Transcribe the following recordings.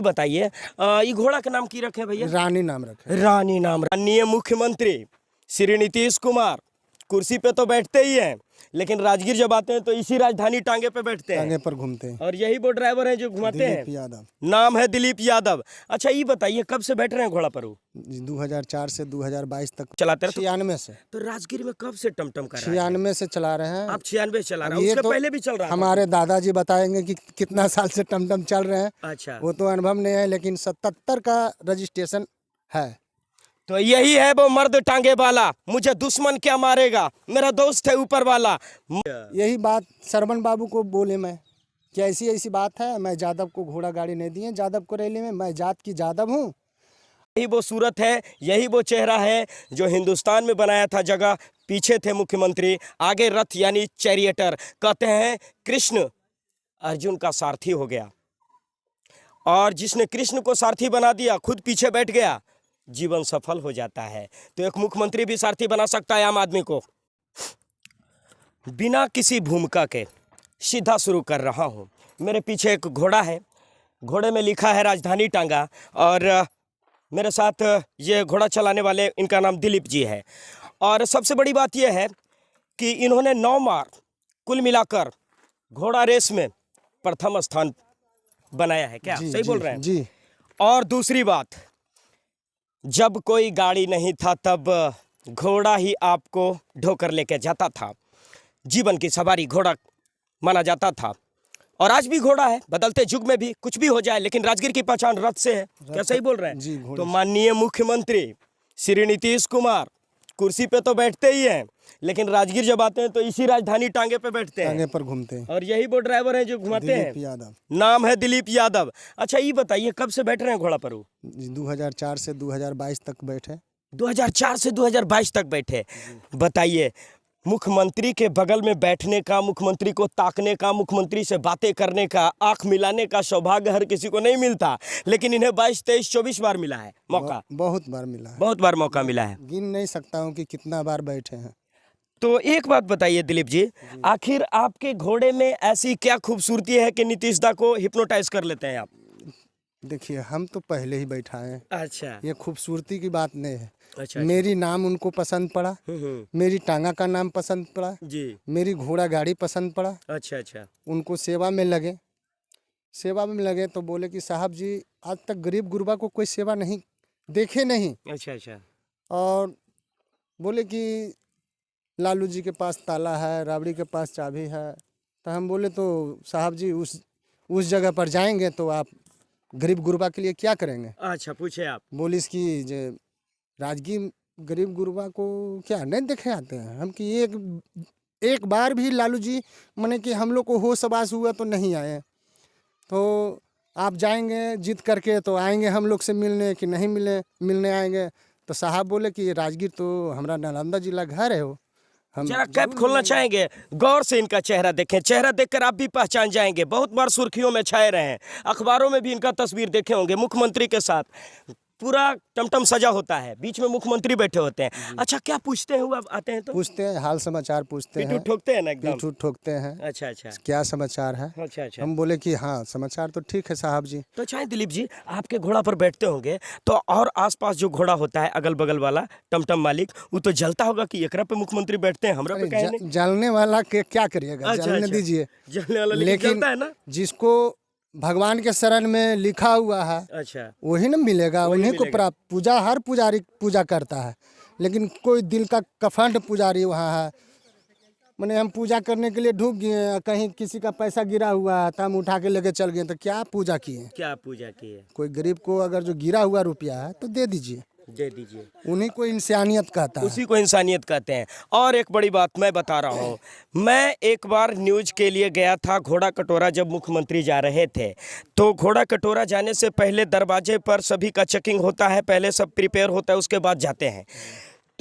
ये बताइए, ये घोड़ा का नाम की रखे भैया? रानी नाम रखे। रानी नाम। माननीय मुख्यमंत्री श्री नीतीश कुमार कुर्सी पे तो बैठते ही हैं, लेकिन राजगीर जब आते हैं तो इसी राजधानी टांगे पे बैठते हैं, टांगे पर घूमते हैं। और यही वो ड्राइवर हैं जो घुमाते हैं। दिलीप यादव नाम है दिलीप यादव। अच्छा ये बताइए, कब से बैठ रहे हैं घोड़ा पर? वो 2004 से 2022 तक चलाते रहे? 96 से। तो राजगीर में कब से टमटम कर रहे हैं? 96 से चला रहे हैं। आप 96 चला रहे हैं? ये उसके तो पहले भी चल रहा था? हमारे दादाजी बताएंगे कि कितना साल से टमटम चल रहे हैं। अच्छा, वो तो अनुभव नहीं है, लेकिन 77 का रजिस्ट्रेशन है। तो यही है वो मर्द टांगे वाला, मुझे दुश्मन क्या मारेगा, मेरा दोस्त है ऊपर वाला। यही बात सरवन बाबू को बोले मैं कि ऐसी ऐसी बात है, मैं यादव को घोड़ा गाड़ी नहीं दिए, यादव को रैली में, मैं जात की यादव हूँ। यही वो सूरत है, यही वो चेहरा है जो हिंदुस्तान में बनाया था जगह। पीछे थे मुख्यमंत्री, आगे रथ यानी चैरियटर। कहते हैं कृष्ण अर्जुन का सारथी हो गया, और जिसने कृष्ण को सारथी बना दिया खुद पीछे बैठ गया, जीवन सफल हो जाता है। तो एक मुख्यमंत्री भी सारथी बना सकता है आम आदमी को। बिना किसी भूमिका के सीधा शुरू कर रहा हूँ। मेरे पीछे एक घोड़ा है, घोड़े में लिखा है राजधानी टांगा, और मेरे साथ ये घोड़ा चलाने वाले, इनका नाम दिलीप जी है। और सबसे बड़ी बात यह है कि इन्होंने 9 बार कुल मिलाकर घोड़ा रेस में प्रथम स्थान बनाया है। क्या सही बोल रहे हैं? जी। और दूसरी बात, जब कोई गाड़ी नहीं था तब घोड़ा ही आपको ढोकर लेके जाता था। जीवन की सवारी घोड़ा माना जाता था, और आज भी घोड़ा है। बदलते युग में भी कुछ भी हो जाए, लेकिन राजगीर की पहचान रथ से है। क्या सही बोल रहे हैं? जी, तो माननीय मुख्यमंत्री श्री नीतीश कुमार कुर्सी पे तो बैठते ही हैं, लेकिन राजगीर जब आते हैं तो इसी राजधानी टांगे पे बैठते हैं, टांगे पर घूमते हैं। और यही वो ड्राइवर हैं जो घुमाते हैं। दिलीप यादव। नाम है दिलीप यादव। अच्छा ये बताइए, कब से बैठ रहे हैं घोड़ा पर? वो 2004 से 2022 तक बैठे। 2004 से 2022 तक बैठे। बताइए, मुख्यमंत्री के बगल में बैठने का, मुख्यमंत्री को ताकने का, मुख्यमंत्री से बातें करने का, आंख मिलाने का सौभाग्य हर किसी को नहीं मिलता, लेकिन इन्हें 22, 23, 24 बार मिला है मौका। बहुत बार मिला है। बहुत बार मौका मिला है। गिन नहीं सकता हूँ कि कितना बार बैठे हैं। तो एक बात बताइए दिलीप जी, आखिर आपके घोड़े में ऐसी क्या खूबसूरती है कि नीतीश दा को हिप्नोटाइज कर लेते हैं आप? देखिए, हम तो पहले ही बैठाए हैं। अच्छा ये खूबसूरती की बात नहीं है। अच्छा। मेरी नाम उनको पसंद पड़ा, मेरी टांगा का नाम पसंद पड़ा जी। मेरी घोड़ा गाड़ी पसंद पड़ा। अच्छा अच्छा। उनको सेवा में लगे तो बोले कि साहब जी, आज तक गरीब गुरबा को कोई सेवा नहीं देखे नहीं। अच्छा अच्छा। और बोले कि लालू जी के पास ताला है, राबड़ी के पास चाबी है। तो हम बोले तो साहब जी, उस जगह पर जाएंगे तो आप गरीब गुरबा के लिए क्या करेंगे? अच्छा, पूछे आप। बोलिस कि राजगीर गरीब गुरबा को क्या नहीं देखे आते हैं हम? कि एक बार भी लालू जी माने कि हम लोग को होश आवास हुआ तो नहीं आए। तो आप जाएंगे जीत करके तो आएंगे हम लोग से मिलने कि नहीं मिलने आएंगे? तो साहब बोले कि राजगीर तो हमारा नालंदा जिला घर है। वो हम जरा कैप खोलना चाहेंगे, गौर से इनका चेहरा देखें। चेहरा देखकर आप भी पहचान जाएंगे। बहुत बार सुर्खियों में छाए रहे हैं, अखबारों में भी इनका तस्वीर देखे होंगे। मुख्यमंत्री के साथ पूरा टमटम सजा होता है, बीच में मुख्यमंत्री बैठे होते हैं। अच्छा, क्या पूछते हैं? आप आते हैं तो पूछते हैं, हाल समाचार पूछते हैं। ठोकते हैं ना एकदम? पीठ ठोकते हैं। अच्छा अच्छा। क्या समाचार है? अच्छा अच्छा। हम बोले कि हाँ, समाचार तो ठीक है साहब जी। तो चाहे दिलीप जी, आपके घोड़ा पर बैठते होंगे तो और आसपास जो घोड़ा होता है अगल बगल वाला टमटम मालिक, वो तो जलता होगा कि एकरा पे मुख्यमंत्री बैठते हैं, हमरा पे काहे नहीं? जलने वाला के क्या करिएगा? अच्छा, जलने अच्छा। दीजिए। जलने वाला लेकिन जलता है ना? जिसको भगवान के शरण में लिखा हुआ है, अच्छा, वही ना मिलेगा। वही उन्हीं को मिलेगा। पूजा, हर पुजारी पूजा करता है, लेकिन कोई दिल का कफंड पुजारी वहाँ है। मैंने हम पूजा करने के लिए ढूक गए, कहीं किसी का पैसा गिरा हुआ है तो हम उठा के लेके चल गए, तो क्या पूजा किए? क्या पूजा की है? कोई गरीब को अगर जो गिरा हुआ रुपया है तो दे दीजिए, दे दीजिए। उन्हीं को इंसानियत कहता है। उसी को इंसानियत कहते हैं। और एक बड़ी बात मैं बता रहा हूँ, मैं एक बार न्यूज के लिए गया था घोड़ा कटोरा। जब मुख्यमंत्री जा रहे थे तो घोड़ा कटोरा जाने से पहले दरवाजे पर सभी का चेकिंग होता है, पहले सब प्रिपेयर होता है, उसके बाद जाते हैं।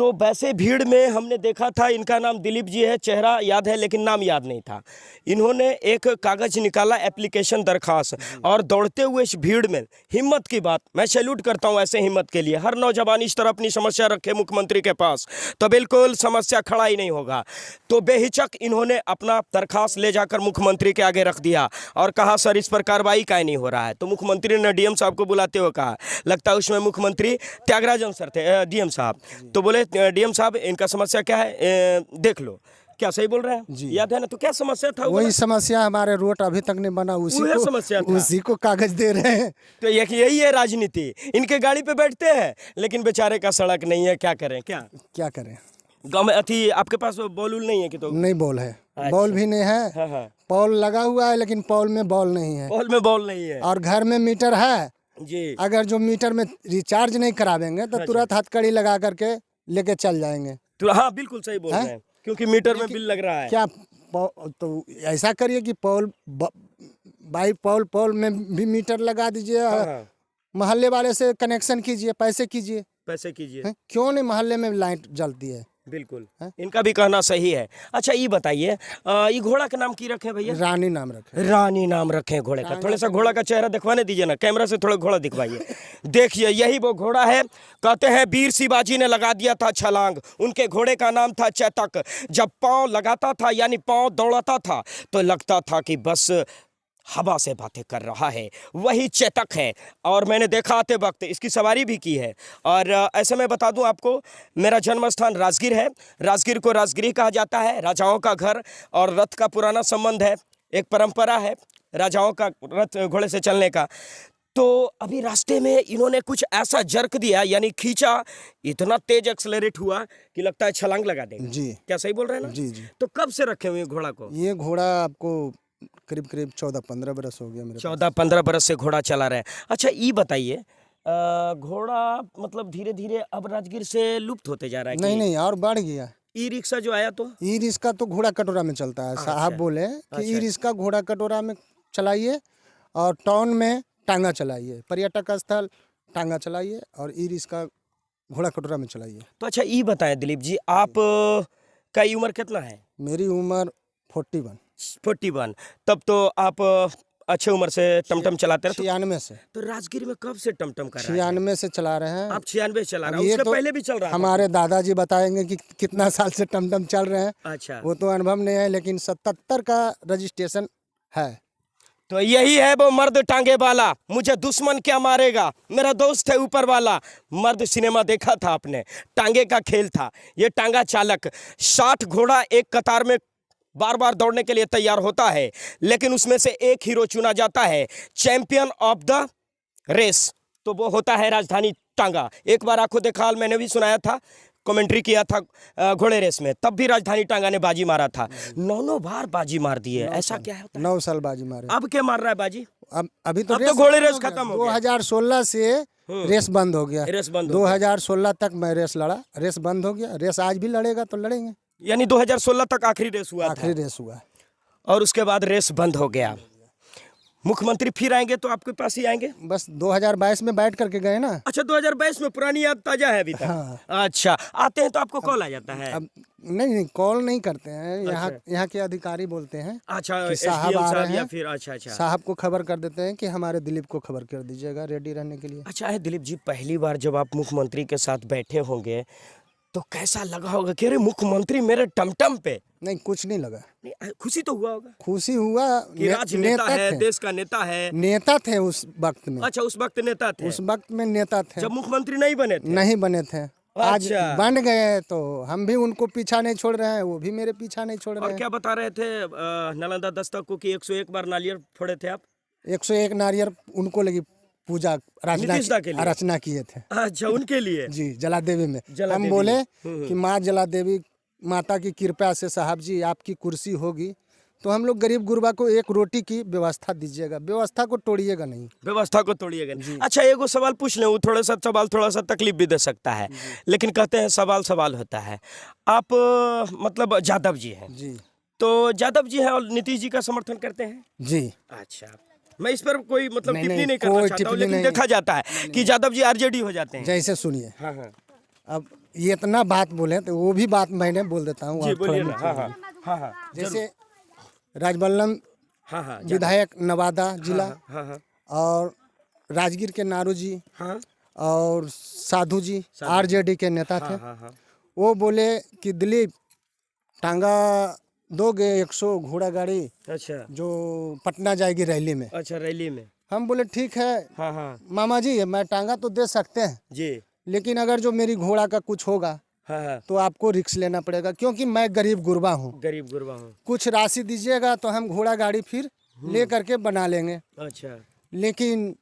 तो वैसे भीड़ में हमने देखा था, इनका नाम दिलीप जी है, चेहरा याद है लेकिन नाम याद नहीं था। इन्होंने एक कागज निकाला, एप्लीकेशन दरखास्त, और दौड़ते हुए इस भीड़ में, हिम्मत की बात, मैं सैल्यूट करता हूं ऐसे हिम्मत के लिए। हर नौजवान इस तरह अपनी समस्या रखे मुख्यमंत्री के पास तो बिल्कुल समस्या खड़ा ही नहीं होगा। तो बेहिचक इन्होंने अपना दरखास्त ले जाकर मुख्यमंत्री के आगे रख दिया और कहा सर इस पर कार्रवाई काहे नहीं हो रहा है। तो मुख्यमंत्री ने डीएम साहब को बुलाते हुए कहा, लगता है उसमें मुख्यमंत्री त्यागराजन सर थे, डीएम साहब, तो बोले डीएम साहब इनका समस्या क्या है, देख लो। क्या सही बोल रहे हैं जी। याद है ना? तो क्या समस्या था? वही समस्या, हमारे रोड अभी तक नहीं बना, वही समस्या था। उसी को कागज दे रहे हैं। तो यही है राजनीति, इनके गाड़ी पे बैठते हैं लेकिन बेचारे का सड़क नहीं है, क्या करें? क्या करें? गाँव में अथी आपके पास बॉल उल नहीं है कि? तो नहीं बॉल है, अच्छा। बॉल भी नहीं है। हाँ हाँ, पॉल लगा हुआ है लेकिन पॉल में बॉल नहीं है। बॉल में बॉल नहीं है और घर में मीटर है जी। अगर जो मीटर में रिचार्ज नहीं करावेंगे तो तुरंत हथकड़ी लगा करके लेके चल जाएंगे। तो हाँ बिल्कुल सही बोल रहे हैं, क्योंकि मीटर में बिल लग रहा है। क्या तो ऐसा करिए कि पॉल में भी मीटर लगा दीजिए, हाँ। मोहल्ले वाले से कनेक्शन कीजिए, पैसे कीजिए। क्यों नहीं मोहल्ले में लाइट जलती है? बिल्कुल इनका भी कहना सही है। अच्छा ये बताइए, ये घोड़ा का नाम की रखे भैया? रानी नाम रखे। रानी नाम रखे घोड़े का। थोड़ा सा घोड़ा का चेहरा दिखवाने दीजिए ना, कैमरा से थोड़ा घोड़ा दिखवाइए। देखिए यही वो घोड़ा है। कहते हैं वीर शिवाजी ने लगा दिया था छलांग, उनके घोड़े का नाम था चेतक। जब पाँव लगाता था यानी पाँव दौड़ाता था तो लगता था कि बस हवा से बातें कर रहा है, वही चेतक है। और मैंने देखा आते वक्त इसकी सवारी भी की है। और ऐसे में बता दूं आपको, मेरा जन्म स्थान राजगीर है। राजगीर को राजगिरी कहा जाता है, राजाओं का घर और रथ का पुराना संबंध है। एक परंपरा है राजाओं का रथ घोड़े से चलने का। तो अभी रास्ते में इन्होंने कुछ ऐसा जर्क दिया, यानी खींचा, इतना तेज एक्सेलरेट हुआ कि लगता है छलांग लगा देंगे। जी क्या सही बोल रहे हैं ना? जी जी। तो कब से रखे हुए घोड़ा को? ये घोड़ा आपको करीब 14-15 बरस हो गया मेरे। 14-15 बरस से घोड़ा चला रहे हैं। अच्छा ये बताइए, घोड़ा मतलब धीरे धीरे अब राजगीर से लुप्त होते जा रहा है? नहीं और बढ़ गया। ई रिक्शा जो आया, तो ई रिक्शा तो घोड़ा कटोरा में चलता है। साहब बोले कि ई रिक्शा घोड़ा कटोरा में चलाइए और टाउन में टांगा चलाइए, पर्यटक स्थल टांगा चलाइए और ई रिक्शा घोड़ा कटोरा में चलाइए। तो अच्छा ये बताएं दिलीप जी, आप का उम्र कितना है? मेरी उम्र 41। तब तो आप अच्छे उम्र से टमटम चलाते रहे। 96 से। तो राजगीर में कब से टमटम कर रहे हैं? 96 से चला रहे हैं। आप 96 चला रहे हैं? उसके तो पहले भी चल रहा था? हमारे दादाजी बताएंगे कि कितना साल से टमटम चल रहे हैं। अच्छा, वो तो अनुभव नहीं है, लेकिन 77 का रजिस्ट्रेशन है। तो यही है वो मर्द टांगे वाला, मुझे दुश्मन क्या मारेगा, मेरा दोस्त है ऊपर वाला। मर्द सिनेमा देखा था आपने? टांगे का खेल था। ये टांगा चालक 60 घोड़ा एक कतार में बार बार दौड़ने के लिए तैयार होता है, लेकिन उसमें से एक हीरो चुना जाता है, चैंपियन ऑफ द रेस। तो वो होता है राजधानी टांगा। एक बार आंखों देखा हाल मैंने भी सुनाया था, कमेंट्री किया था घोड़े रेस में, तब भी राजधानी टांगा ने बाजी मारा था। 9 बार बाजी मार दी है। ऐसा क्या होता है? 9 साल बाजी मारे। अब क्या मार रहा है बाजी? अभी तो अब तो घोड़े रेस खत्म हो गया। 2016 से रेस बंद हो गया। रेस बंद हो गया। 2016 तक मैं रेस लड़ा, रेस बंद हो गया। रेस आज भी लड़ेगा तो लड़ेंगे। यानी 2016 तक आखिरी रेस हुआ था, आखिरी रेस हुआ और उसके बाद रेस बंद हो गया। मुख्यमंत्री फिर आएंगे तो आपके पास ही आएंगे? बस 2022 में बैठ करके गए ना। अच्छा, 2022 में? पुरानी याद ताजा है अभी तक? हाँ। अच्छा, आते हैं तो आपको कॉल आ जाता है? अब नहीं कॉल नहीं करते हैं। यहाँ के अधिकारी बोलते हैं अच्छा, कि साहब आ रहे हैं, या फिर अच्छा साहब को खबर कर देते हैं कि हमारे दिलीप को खबर कर दीजिएगा रेडी रहने के लिए। अच्छा है दिलीप जी, पहली बार जब आप मुख्यमंत्री के साथ बैठे होंगे तो कैसा लगा होगा कि अरे मुख्यमंत्री मेरे टमटम पे? नहीं, कुछ नहीं लगा। नहीं, खुशी तो हुआ होगा? खुशी हुआ कि राजनेता है, देश का नेता है। नेता थे उस वक्त में। अच्छा, उस वक्त नेता थे? उस वक्त में नेता थे, जब मुख्यमंत्री नहीं बने थे? नहीं बने थे। आज अच्छा। बन गए तो हम भी उनको पीछा नहीं छोड़ रहे हैं, वो भी मेरे पीछा नहीं छोड़ रहे और हैं। क्या बता रहे थे नालंदा दस्तक को कि 101 बार नारियल फोड़े थे आप? 101 नारियल उनको लगी पूजा रचना किए थे। अच्छा, उनके लिए? जी, जलादेवी में। हम बोले कि माँ जलादेवी माता की कृपा से साहब जी आपकी कुर्सी होगी तो हम लोग गरीब गुरबा को एक रोटी की व्यवस्था दीजिएगा, व्यवस्था को तोड़िएगा नहीं। व्यवस्था को तोड़िएगा नहीं। अच्छा, एगो सवाल पूछ लें, वो थोड़ा सा तकलीफ भी दे सकता है, लेकिन कहते हैं सवाल होता है। आप मतलब यादव जी हैं जी, तो यादव जी हैं और नीतीश जी का समर्थन करते हैं? जी। अच्छा, मैं इस पर कोई मतलब टिप्पणी नहीं करना कोई चाहता हूँ, टिप्पणी लेकिन नहीं। देखा जाता है कि यादव जी आरजेडी हो जाते हैं। जैसे सुनिए, हाँ हाँ, अब ये इतना बात बोले तो वो भी बात मैंने बोल देता हूँ। जी आप थोड़ा बोलिए ना। नीचे हाँ बोलिए। हाँ हाँ हाँ जैसे राजबल्लभ हाँ हाँ विधायक नवादा जिला, हाँ हाँ और राजगीर के नारू जी, हाँ और साधु जी आरजेडी के नेता थे। हाँ हाँ वो बोले कि दिलीप टांगा दोगे 100 घोड़ा गाड़ी अच्छा जो पटना जाएगी रैली में। अच्छा रैली में। हम बोले ठीक है हाँ हाँ मामा जी, मैं टांगा तो दे सकते हैं, जी लेकिन अगर जो मेरी घोड़ा का कुछ होगा हाँ हाँ तो आपको रिस्क लेना पड़ेगा, क्योंकि मैं गरीब गुरबा हूँ। गरीब गुरबा हूँ। कुछ राशि दीजिएगा तो हम घोड़ा गाड़ी फिर ले करके बना लेंगे, अच्छा लेकिन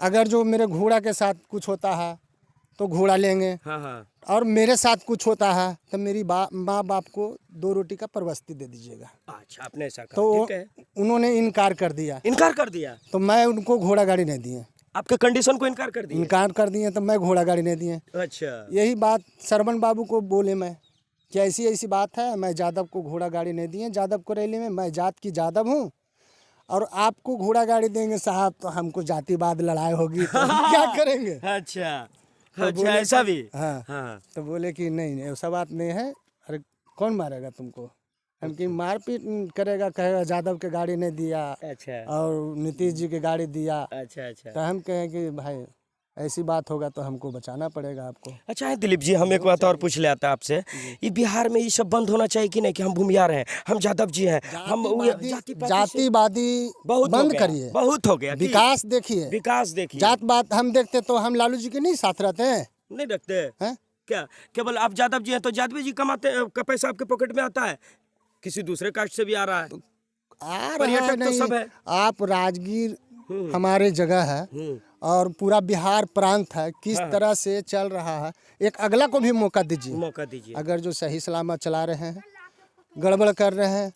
अगर जो मेरे घोड़ा के साथ कुछ होता है तो घोड़ा लेंगे, हाँ हाँ और मेरे साथ कुछ होता है तो मेरी माँ बाप को 2 रोटी का परवस्ती दे दीजिएगा। अच्छा आपने ऐसा कहा। तो ठीक है। उन्होंने इनकार कर दिया, इनकार कर दिया। तो मैं उनको घोड़ा गाड़ी नहीं दिए। आपके कंडीशन को इनकार कर दिया। इनकार कर दिए तो मैं घोड़ा गाड़ी नहीं दिए। अच्छा यही बात सरवण बाबू को बोले मैं कि ऐसी ऐसी बात है, मैं यादव को घोड़ा गाड़ी नहीं दिए, यादव को रैली में, मैं जात की यादव हूँ, और आपको घोड़ा गाड़ी देंगे साहब तो हमको जातिवाद लड़ाई होगी तो हम क्या करेंगे। अच्छा तो अच्छा बोले ऐसा भी। हाँ, हाँ तो बोले कि नहीं ऐसा बात नहीं है। अरे कौन मारेगा तुमको? हम कि मारपीट करेगा, कहेगा यादव के गाड़ी नहीं दिया अच्छा और नीतीश जी के गाड़ी दिया, अच्छा अच्छा तो हम कहें कि भाई ऐसी बात होगा तो हमको बचाना पड़ेगा आपको। अच्छा है दिलीप जी, हम एक बात और पूछ ले आता आपसे, ये बिहार में ये सब बंद होना चाहिए कि नहीं, कि हम भूमियार हैं, हम यादव जी हैं, हम जातिवादी बहुत बंद करिए, बहुत हो गया। विकास देखिए, विकास देखिए। जात बात हम देखते तो हम लालू जी के नहीं साथ रहते हैं। नहीं रखते हैं? क्या केवल आप यादव जी हैं तो यादव जी कमाते का पैसा आपके पॉकेट में आता है, किसी दूसरे कास्ट से भी आ रहा है? आ रहा पर्यटक तो नहीं, सब है। आप राजगीर हमारे जगह है और पूरा बिहार प्रांत है, किस तरह से चल रहा है, एक अगला को भी मौका दीजिए। मौका दीजिए। अगर जो सही सलामत चला रहे हैं, गड़बड़ कर रहे हैं,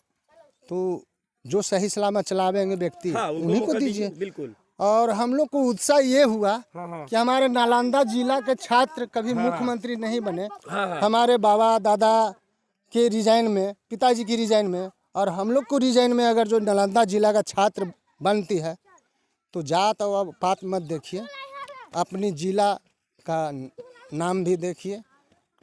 तो जो सही सलामत चलावेंगे व्यक्ति हाँ, उनको उन्हीं को मौका दीजिए। बिल्कुल। और हम लोग को उत्साह ये हुआ हाँ, हाँ। कि हमारे नालंदा जिला के छात्र कभी मुख्यमंत्री नहीं बने। हाँ, हाँ। हमारे बाबा दादा के रिजाइन में, पिताजी की रिजाइन में, और हम लोग को रिजाइन में अगर जो नालंदा जिला का छात्र बनती है तो जात और पात मत देखिए, अपनी जिला का नाम भी देखिए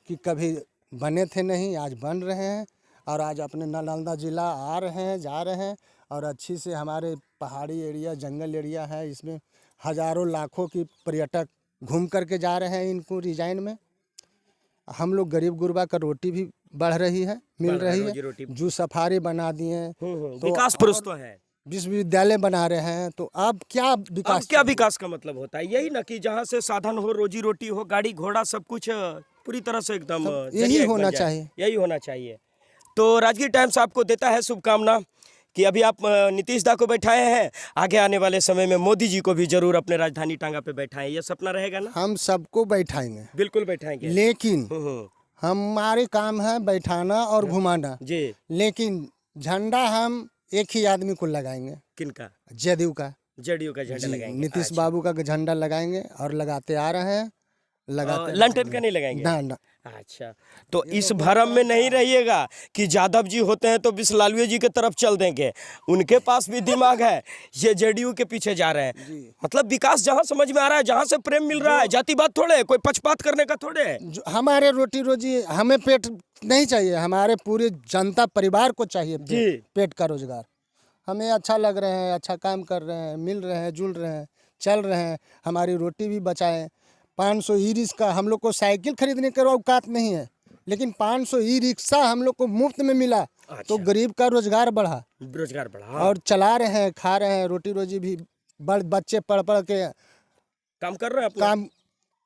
कि कभी बने थे नहीं, आज बन रहे हैं, और आज अपने नालंदा जिला आ रहे हैं, जा रहे हैं, और अच्छी से हमारे पहाड़ी एरिया, जंगल एरिया है, इसमें हज़ारों लाखों की पर्यटक घूम करके जा रहे हैं इनको रिजाइन में। हम लोग गरीब गुरबा का रोटी भी बढ़ रही है, मिल रही है, जू सफारी बना दिए, तो विकास पुरुष तो है, विश्वविद्यालय बना रहे हैं, तो अब क्या विकास, अब क्या विकास का मतलब होता है? यही ना कि जहाँ से साधन हो, रोजी रोटी हो, गाड़ी घोड़ा सब कुछ पूरी तरह से एकदम यही होना चाहिए। यही होना चाहिए। तो राजगीर टाइम्स आपको देता है शुभकामना कि अभी आप नीतीश दा को बैठाए हैं, आगे आने वाले समय में मोदी जी को भी जरूर अपने राजधानी टांगा पे बैठाएं, ये सपना रहेगा ना? हम सबको बैठाएंगे, बिल्कुल बैठाएंगे, लेकिन हमारे काम है बैठाना और घुमाना जी। लेकिन झंडा हम एक ही आदमी को लगाएंगे। किनका? जदयू का। जदयू का झंडा लगाएंगे। नीतीश बाबू का झंडा लगाएंगे और लगाते आ रहे हैं, लगाते लंटन का नहीं लगाएंगे ना ना। अच्छा, तो इस भरम में नहीं रहिएगा कि यादव जी होते हैं तो बिस्लालुए जी के तरफ चल देंगे, उनके पास भी दिमाग है, ये जेडीयू के पीछे जा रहे हैं। मतलब विकास जहां समझ में आ रहा है, जहां से प्रेम मिल रहा है, जातिवाद थोड़े, कोई पक्षपात करने का थोड़े है। हमारे रोटी रोजी, हमें पेट नहीं चाहिए, हमारे पूरी जनता परिवार को चाहिए पेट का रोजगार। हमें अच्छा लग रहे हैं, अच्छा काम कर रहे हैं, मिल रहे हैं, जुल रहे हैं, चल रहे हैं, हमारी रोटी भी बचाएं। 500 ई रिक्शा, हम लोग को साइकिल खरीदने का औकात नहीं है, लेकिन 500 ई रिक्शा हम लोग को मुफ्त में मिला। अच्छा। तो गरीब का रोजगार बढ़ा, और चला रहे हैं, खा रहे हैं, रोटी रोजी भी बच्चे पढ़ पढ़ के काम कर रहे हैं, काम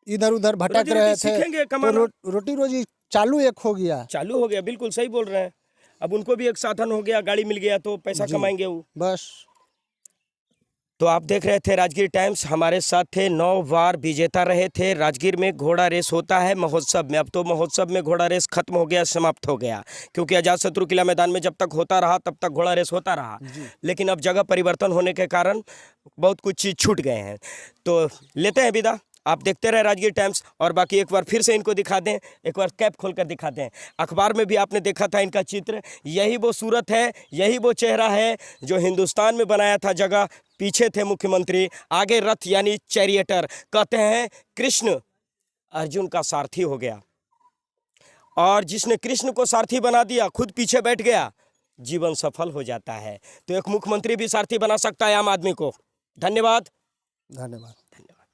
इधर उधर भटक रहे थे, तो रोटी रोजी चालू हो गया। बिल्कुल सही बोल रहे हैं। अब उनको भी एक साधन हो गया, गाड़ी मिल गया तो पैसा कमाएंगे वो, बस। तो आप देख रहे थे राजगीर टाइम्स, हमारे साथ थे 9 बार विजेता रहे थे। राजगीर में घोड़ा रेस होता है महोत्सव में, अब तो महोत्सव में घोड़ा रेस खत्म हो गया, समाप्त हो गया, क्योंकि अजातशत्रु किला मैदान में जब तक होता रहा तब तक घोड़ा रेस होता रहा, लेकिन अब जगह परिवर्तन होने के कारण बहुत कुछ चीज़ छूट गए हैं। तो लेते हैं विदा, आप देखते रहे राजगीर टाइम्स। और बाकी एक बार फिर से इनको दिखा दें, एक बार कैप खोलकर दिखा दें। अखबार में भी आपने देखा था इनका चित्र, यही वो सूरत है, यही वो चेहरा है जो हिंदुस्तान में बनाया था जगह। पीछे थे मुख्यमंत्री, आगे रथ यानी चैरिएटर। कहते हैं कृष्ण अर्जुन का सारथी हो गया, और जिसने कृष्ण को सारथी बना दिया, खुद पीछे बैठ गया, जीवन सफल हो जाता है। तो एक मुख्यमंत्री भी सारथी बना सकता है आम आदमी को। धन्यवाद। धन्यवाद।